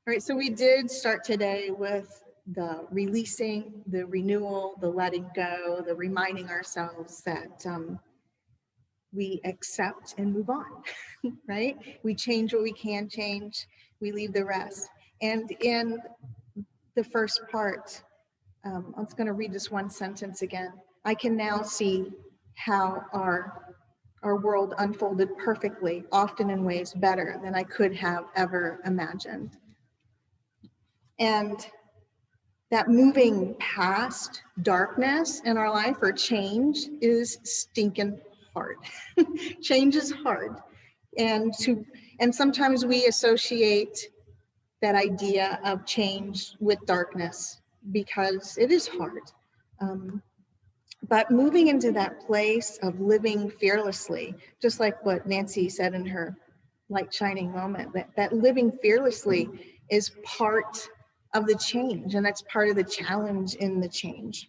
All right, so we did start today with the releasing, the renewal, the letting go, the reminding ourselves that we accept and move on, right? We change what we can change, we leave the rest. And in the first part, I'm just going to read this one sentence again. I can now see how our world unfolded perfectly, often in ways better than I could have ever imagined. And that moving past darkness in our life or change is stinking hard. Change is hard. And sometimes we associate that idea of change with darkness because it is hard. But moving into that place of living fearlessly, just like what Nancy said in her light shining moment, that living fearlessly is part of the change, and that's part of the challenge in the change.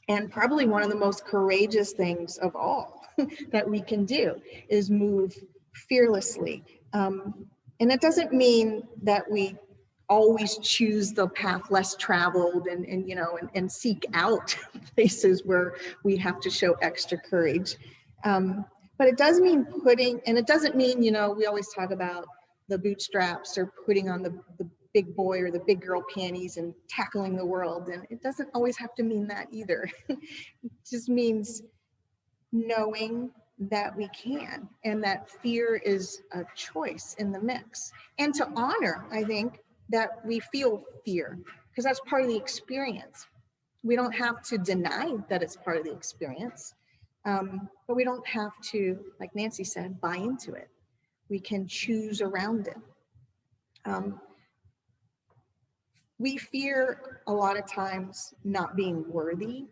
And probably one of the most courageous things of all that we can do is move fearlessly. And it doesn't mean that we always choose the path less traveled and seek out places where we have to show extra courage. But it does mean it doesn't mean, we always talk about the bootstraps or putting on the big boy or the big girl panties and tackling the world. And it doesn't always have to mean that either. It just means knowing that we can, and that fear is a choice in the mix. And to honor, I think, that we feel fear, because that's part of the experience. We don't have to deny that it's part of the experience, but we don't have to, like Nancy said, buy into it. We can choose around it. We fear a lot of times not being worthy.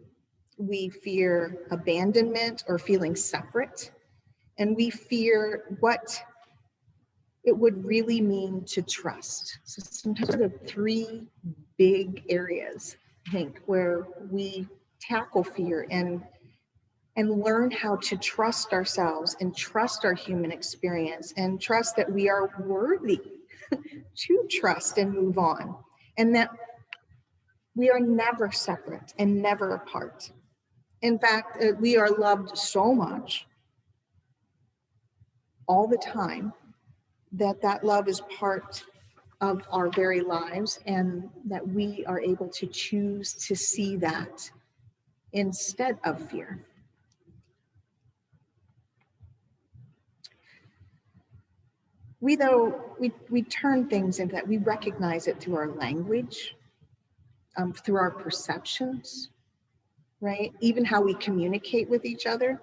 We fear abandonment or feeling separate. And we fear what it would really mean to trust. So sometimes the three big areas, I think, where we tackle fear and learn how to trust ourselves and trust our human experience and trust that we are worthy to trust and move on. And that we are never separate and never apart. In fact, we are loved so much all the time that love is part of our very lives, and that we are able to choose to see that instead of fear. We turn things into that. We recognize it through our language, through our perceptions, right? Even how we communicate with each other,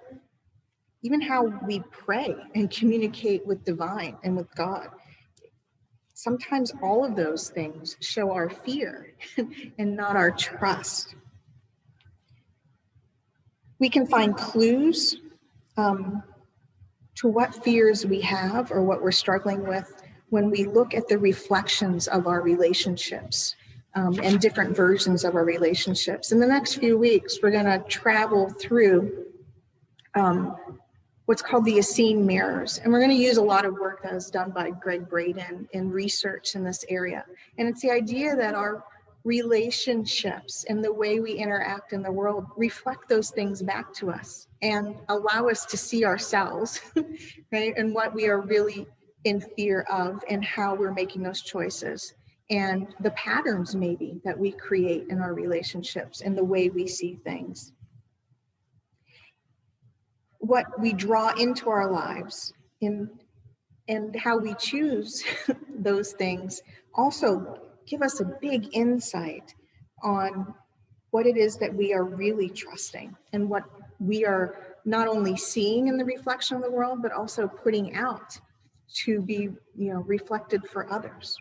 even how we pray and communicate with divine and with God. Sometimes all of those things show our fear and not our trust. We can find clues to what fears we have or what we're struggling with when we look at the reflections of our relationships and different versions of our relationships. In the next few weeks, we're going to travel through what's called the Essene Mirrors. And we're going to use a lot of work that is done by Greg Braden in research in this area. And it's the idea that our relationships and the way we interact in the world reflect those things back to us and allow us to see ourselves, right? And what we are really in fear of and how we're making those choices and the patterns maybe that we create in our relationships and the way we see things. What we draw into our lives and how we choose those things also give us a big insight on what it is that we are really trusting and what we are not only seeing in the reflection of the world, but also putting out to be, reflected for others.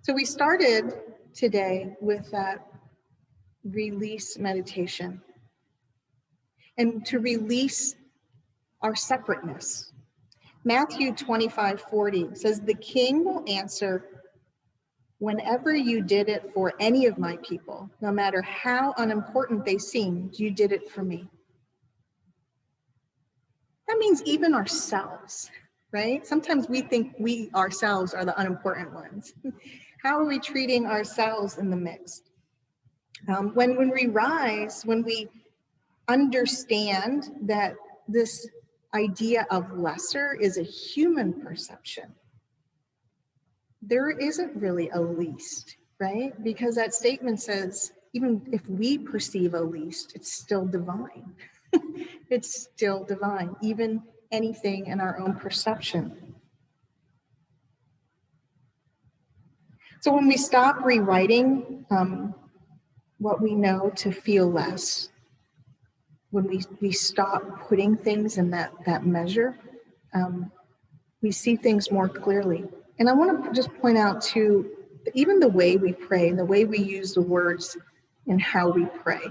So we started today with that release meditation, and to release our separateness. Matthew 25:40 says, "The king will answer, whenever you did it for any of my people, no matter how unimportant they seemed, you did it for me." That means even ourselves, right? Sometimes we think we ourselves are the unimportant ones. How are we treating ourselves in the mix? When we rise, when we understand that this idea of lesser is a human perception, there isn't really a least, right? Because that statement says, even if we perceive a least, it's still divine. It's still divine, even anything in our own perception. So when we stop rewriting what we know to feel less, when we stop putting things in that measure, we see things more clearly. And I want to just point out too, even the way we pray, the way we use the words and how we pray.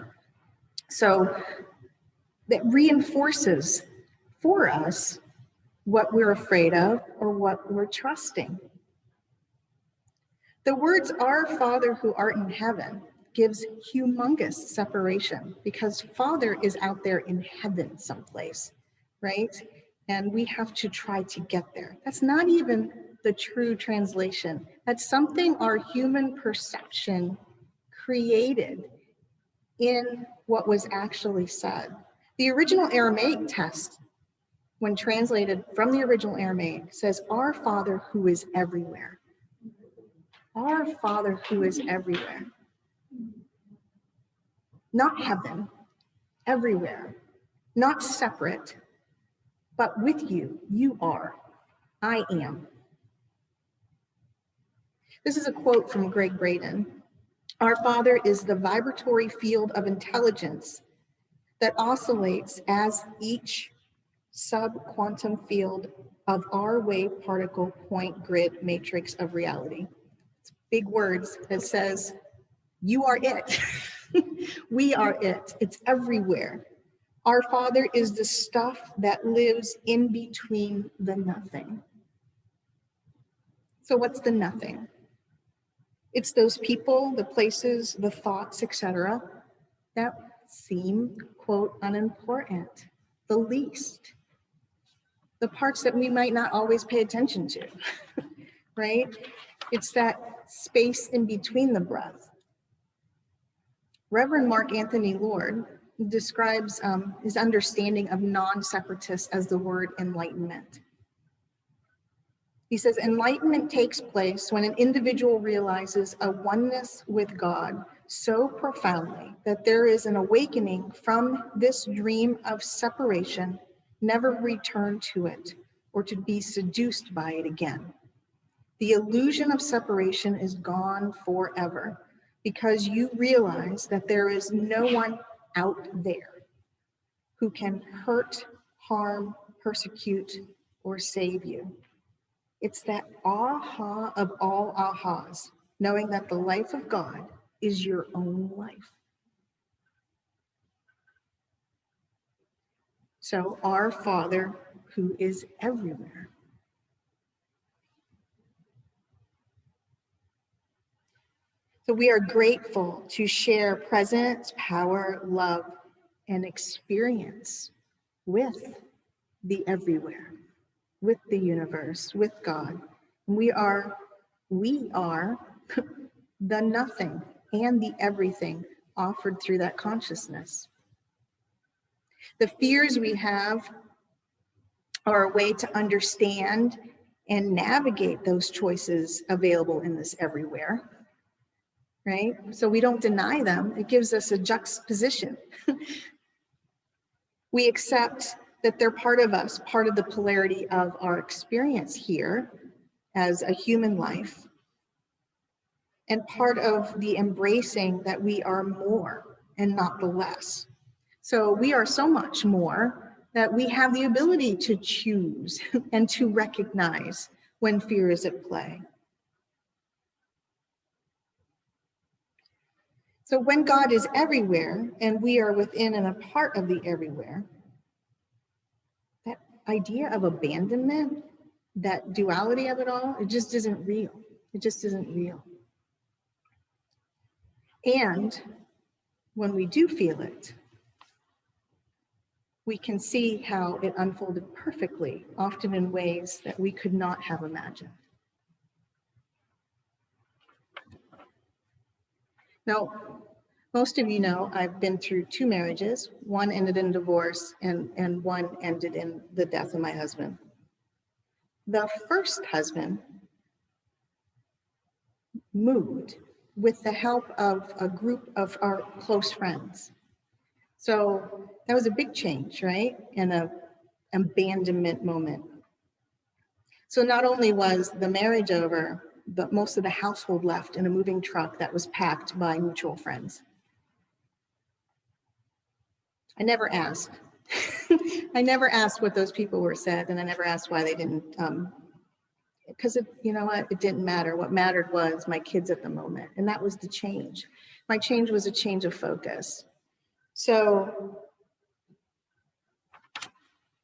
So that reinforces for us what we're afraid of or what we're trusting. The words, "Our Father who art in heaven," gives humongous separation because Father is out there in heaven someplace, right? And we have to try to get there. That's not even the true translation. That's something our human perception created in what was actually said. The original Aramaic text, when translated from the original Aramaic, says, "Our Father who is everywhere." Our Father who is everywhere. Not heaven, everywhere. Not separate, but with you. You are. I am. This is a quote from Greg Braden. "Our Father is the vibratory field of intelligence that oscillates as each sub-quantum field of our wave particle point grid matrix of reality." It's big words that says, you are it. We are it. It's everywhere. Our Father is the stuff that lives in between the nothing. So what's the nothing? It's those people, the places, the thoughts, etc., that seem, quote, unimportant, the least. The parts that we might not always pay attention to, right? It's that space in between the breath. Reverend Mark Anthony Lord describes his understanding of non-separatists as the word enlightenment. He says, enlightenment takes place when an individual realizes a oneness with God so profoundly that there is an awakening from this dream of separation, never return to it or to be seduced by it again. The illusion of separation is gone forever because you realize that there is no one out there who can hurt, harm, persecute, or save you. It's that aha of all ahas, knowing that the life of God is your own life. So, our Father who is everywhere. So we are grateful to share presence, power, love, and experience with the everywhere, with the universe, with God. We are the nothing and the everything offered through that consciousness. The fears we have are a way to understand and navigate those choices available in this everywhere, right? So we don't deny them. It gives us a juxtaposition. We accept that they're part of us, part of the polarity of our experience here as a human life, and part of the embracing that we are more and not the less. So we are so much more that we have the ability to choose and to recognize when fear is at play. So when God is everywhere and we are within and a part of the everywhere, that idea of abandonment, that duality of it all, it just isn't real. It just isn't real. And when we do feel it, we can see how it unfolded perfectly, often in ways that we could not have imagined. Now, most of you know I've been through 2 marriages. One ended in divorce and one ended in the death of my husband. The first husband moved with the help of a group of our close friends. So that was a big change, right? And an abandonment moment. So not only was the marriage over, but most of the household left in a moving truck that was packed by mutual friends. I never asked. I never asked what those people were said, and I never asked why they didn't, because you know what, it didn't matter. What mattered was my kids at the moment, and that was the change. My change was a change of focus. So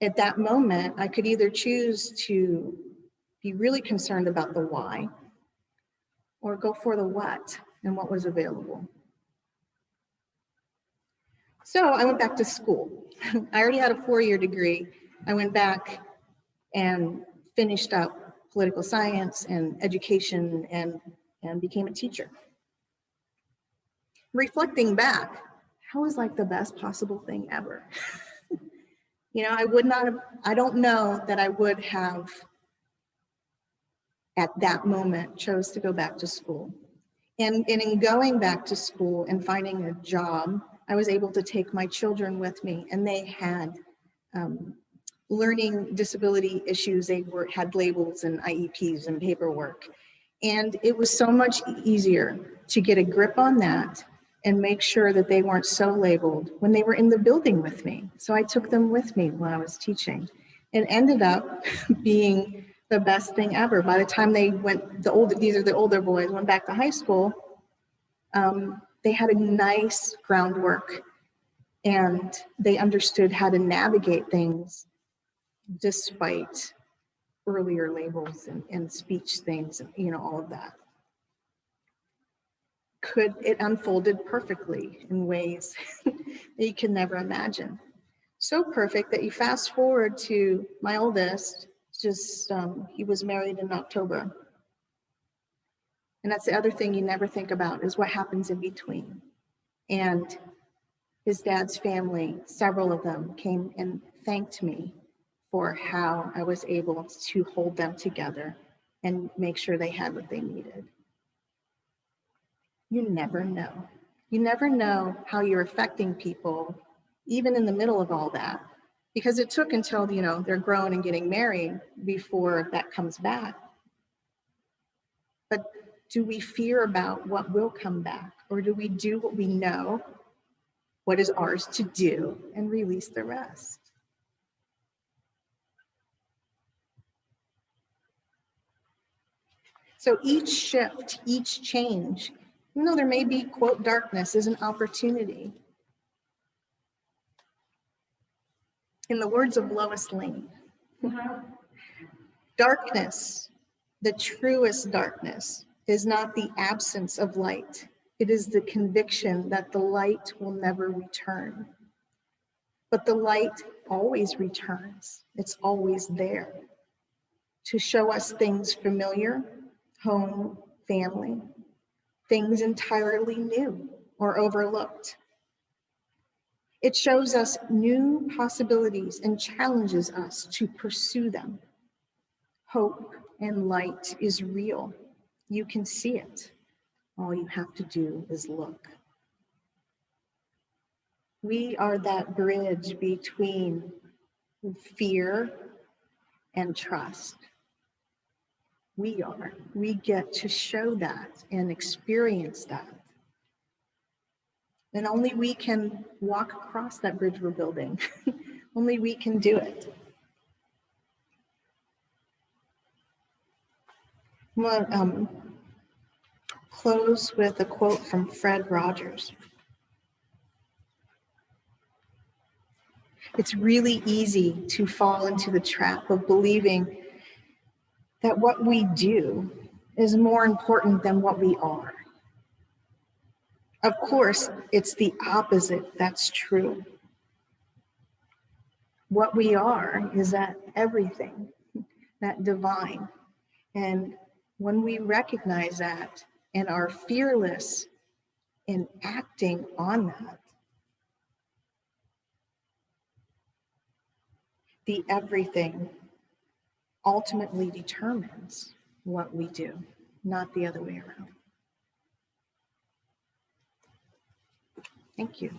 at that moment, I could either choose to be really concerned about the why or go for the what and what was available. So I went back to school. I already had a 4-year degree. I went back and finished up political science and education and became a teacher. Reflecting back, that was like the best possible thing ever. You know, I would not have, I don't know that I would have at that moment chose to go back to school. And in going back to school and finding a job, I was able to take my children with me, and they had learning disability issues. They had labels and IEPs and paperwork. And it was so much easier to get a grip on that and make sure that they weren't so labeled when they were in the building with me. So I took them with me when I was teaching. It ended up being the best thing ever. By the time they went, these are the older boys, went back to high school, they had a nice groundwork and they understood how to navigate things despite earlier labels and speech things, and you know, all of that. It unfolded perfectly in ways that you can never imagine. So perfect that you fast forward to my oldest, he was married in October. And that's the other thing you never think about, is what happens in between. And his dad's family, several of them, came and thanked me for how I was able to hold them together and make sure they had what they needed. You never know. You never know how you're affecting people, even in the middle of all that, because it took until, you know, they're grown and getting married before that comes back. But do we fear about what will come back, or do we do what we know, what is ours to do, and release the rest? So each shift, each change, even though there may be, quote, darkness, is an opportunity. In the words of Lois Lane, darkness, the truest darkness, is not the absence of light. It is the conviction that the light will never return. But the light always returns. It's always there to show us things familiar, home, family, things entirely new or overlooked. It shows us new possibilities and challenges us to pursue them. Hope and light is real. You can see it. All you have to do is look. We are that bridge between fear and trust. We are. We get to show that and experience that. And only we can walk across that bridge we're building. Only we can do it. I'm going to close with a quote from Fred Rogers. It's really easy to fall into the trap of believing that what we do is more important than what we are. Of course, it's the opposite that's true. what we are is that everything, that divine. And when we recognize that and are fearless in acting on that, the everything ultimately determines what we do, not the other way around. Thank you.